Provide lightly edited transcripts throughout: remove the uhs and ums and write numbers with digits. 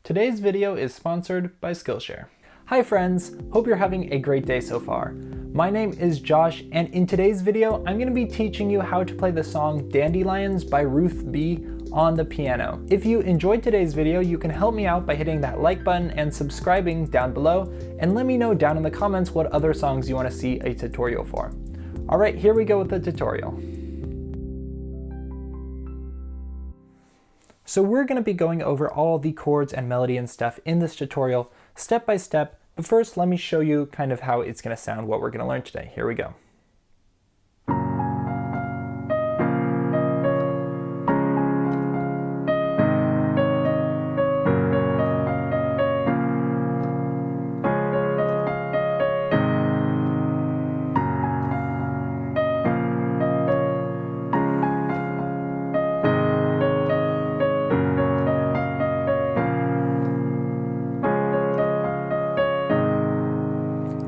Today's video is sponsored by Skillshare. Hi friends, hope you're having a great day so far. My name is Josh, and in today's video, I'm going to be teaching you how to play the song Dandelions by Ruth B on the piano. If you enjoyed today's video, you can help me out by hitting that like button and subscribing down below, and let me know down in the comments what other songs you want to see a tutorial for. Alright, here we go with the tutorial. So we're going to be going over all the chords and melody and stuff in this tutorial step by step, but first let me show you kind of how it's going to sound, what we're going to learn today. Here we go.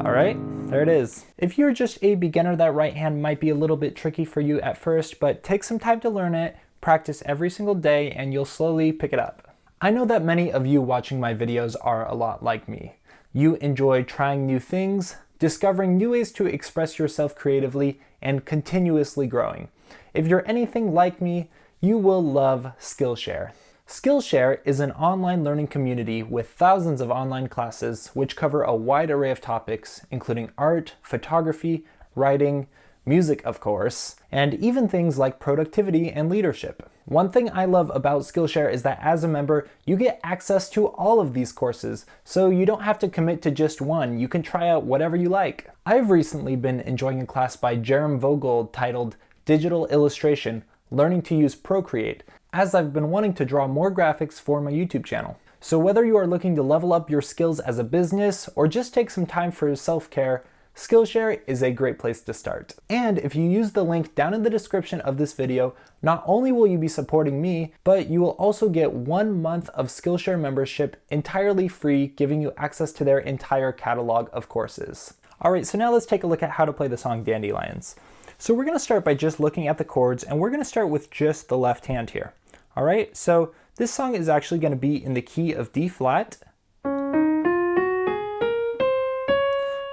Alright, there it is. If you're just a beginner, that right hand might be a little bit tricky for you at first, but take some time to learn it, practice every single day, and you'll slowly pick it up. I know that many of you watching my videos are a lot like me. You enjoy trying new things, discovering new ways to express yourself creatively, and continuously growing. If you're anything like me, you will love Skillshare. Skillshare is an online learning community with thousands of online classes which cover a wide array of topics, including art, photography, writing, music of course, and even things like productivity and leadership. One thing I love about Skillshare is that as a member, you get access to all of these courses, so you don't have to commit to just one. You can try out whatever you like. I've recently been enjoying a class by Jerem Vogel titled Digital Illustration, Learning to Use Procreate, as I've been wanting to draw more graphics for my YouTube channel. So whether you are looking to level up your skills as a business or just take some time for self-care, Skillshare is a great place to start. And if you use the link down in the description of this video, not only will you be supporting me, but you will also get 1 month of Skillshare membership entirely free, giving you access to their entire catalog of courses. Alright, so now let's take a look at how to play the song Dandelions. So we're going to start by just looking at the chords, and we're going to start with just the left hand here. Alright, so this song is actually going to be in the key of D flat,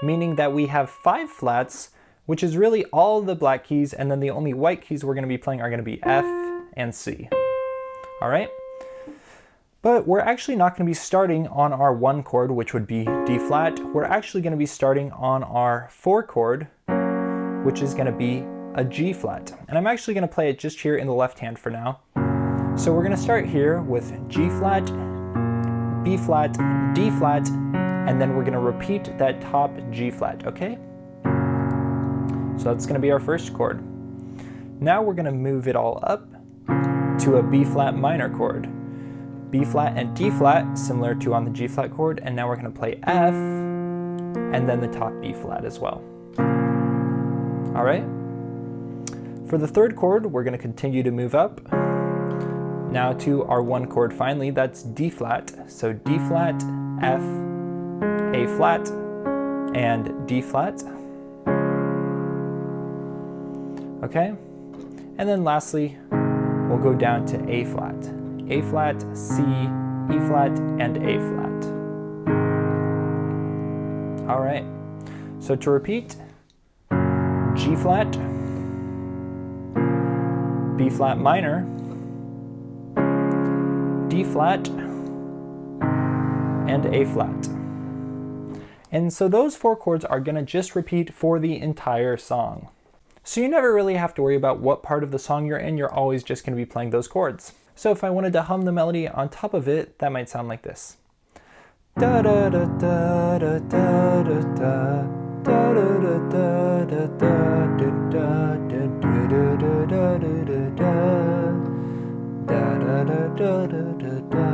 meaning that we have 5 flats, which is really all the black keys, and then the only white keys we're going to be playing are going to be F and C. Alright? But we're actually not going to be starting on our 1 chord, which would be D flat. We're actually going to be starting on our 4 chord, which is going to be a G flat. And I'm actually going to play it just here in the left hand for now. So we're going to start here with G flat, B flat, D flat, and then we're going to repeat that top G flat, okay? So that's going to be our first chord. Now we're going to move it all up to a B flat minor chord. B flat and D flat, similar to on the G flat chord, and now we're going to play F, and then the top B flat as well. Alright? For the third chord, we're going to continue to move up. Now to our 1 chord finally, that's D flat. So D flat, F, A flat, and D flat. Okay? And then lastly, we'll go down to A flat, C, E flat, and A flat. Alright, so to repeat, G flat, B flat minor, D flat, and A flat. And so those 4 chords are going to just repeat for the entire song. So you never really have to worry about what part of the song you're in, you're always just going to be playing those chords. So if I wanted to hum the melody on top of it, that might sound like this. Da da da da da da da da. Da da da da da da da da da da da da da.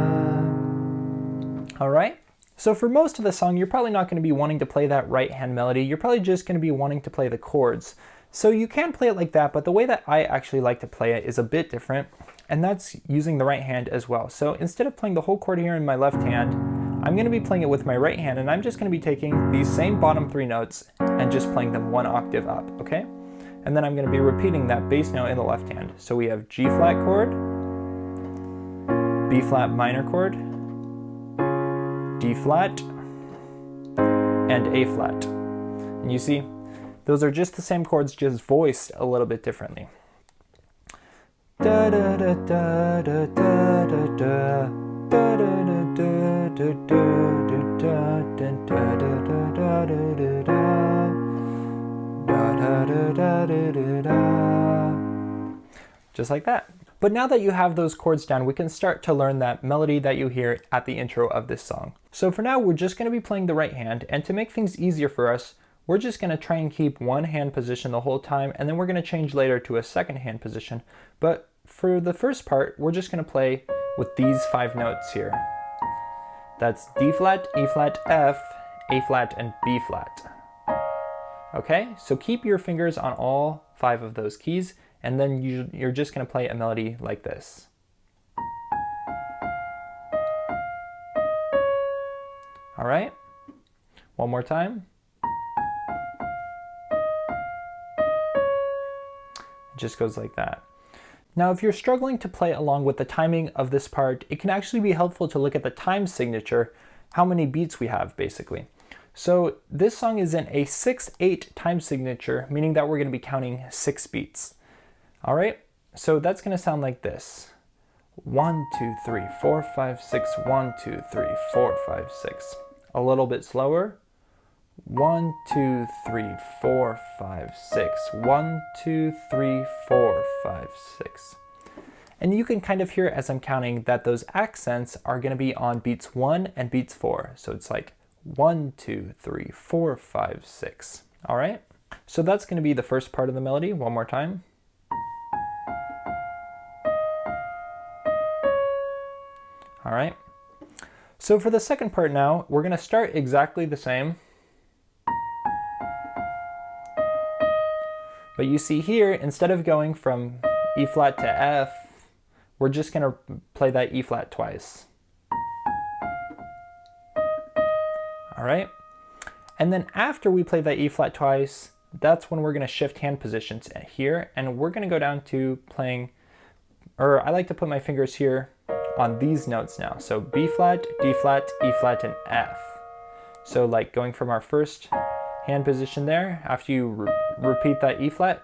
Alright, so for most of the song, you're probably not going to be wanting to play that right hand melody. You're probably just going to be wanting to play the chords. So you can play it like that, but the way that I actually like to play it is a bit different, and that's using the right hand as well. So instead of playing the whole chord here in my left hand, I'm going to be playing it with my right hand, and I'm just going to be taking these same bottom 3 notes and just playing them 1 octave up, okay? And then I'm going to be repeating that bass note in the left hand. So we have G flat chord, B flat minor chord, D flat, and A flat. And you see, those are just the same chords, just voiced a little bit differently. Da da da da da da da da da da da da. Just like that. But now that you have those chords down, we can start to learn that melody that you hear at the intro of this song. So for now, we're just going to be playing the right hand, and to make things easier for us, we're just going to try and keep one hand position the whole time, and then we're going to change later to a second hand position. But for the first part, we're just going to play with these 5 notes here. That's D flat, E flat, F, A flat, and B flat. Okay, so keep your fingers on all 5 of those keys, and then you're just going to play a melody like this. All right, one more time. It just goes like that. Now, if you're struggling to play along with the timing of this part, it can actually be helpful to look at the time signature, how many beats we have, basically. So this song is in a 6/8 time signature, meaning that we're going to be counting 6 beats. All right, so that's going to sound like this. 1, 2, 3, 4, 5, 6, 1, 2, 3, 4, 5, 6. A little bit slower. 1, 2, 3, 4, 5, 6. 1, 2, 3, 4, 5, 6. And you can kind of hear as I'm counting that those accents are going to be on beats 1 and beats 4. So it's like 1, 2, 3, 4, 5, 6. All right. So that's going to be the first part of the melody. One more time. All right. So for the second part now, we're going to start exactly the same. But you see here, instead of going from E flat to F, we're just going to play that E flat twice. All right. And then after we play that E flat twice, that's when we're going to shift hand positions here, and we're going to go down to playing, or I like to put my fingers here on these notes now. So B flat, D flat, E flat, and F. So like going from our first hand position there, after you repeat that E flat,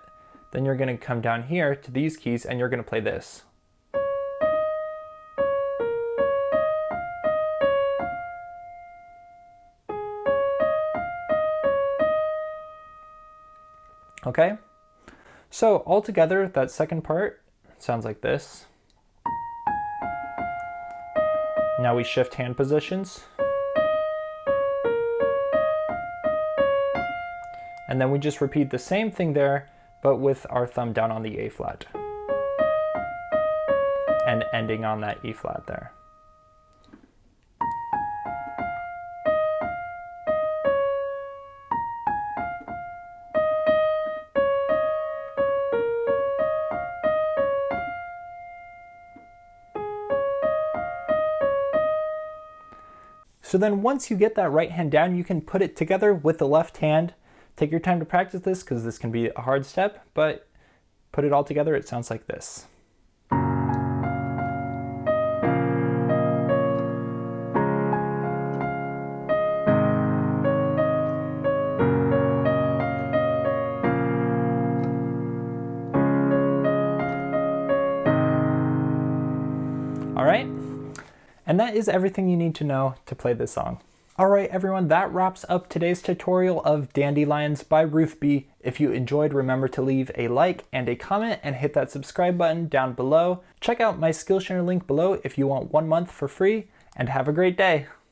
then you're going to come down here to these keys and you're going to play this. Okay, so altogether, that second part sounds like this. Now we shift hand positions. And then we just repeat the same thing there, but with our thumb down on the A flat. And ending on that E flat there. So then once you get that right hand down, you can put it together with the left hand. Take your time to practice this because this can be a hard step, but put it all together, it sounds like this. All right. And that is everything you need to know to play this song. Alright everyone, that wraps up today's tutorial of Dandelions by Ruth B. If you enjoyed, remember to leave a like and a comment and hit that subscribe button down below. Check out my Skillshare link below if you want 1 month for free, and have a great day.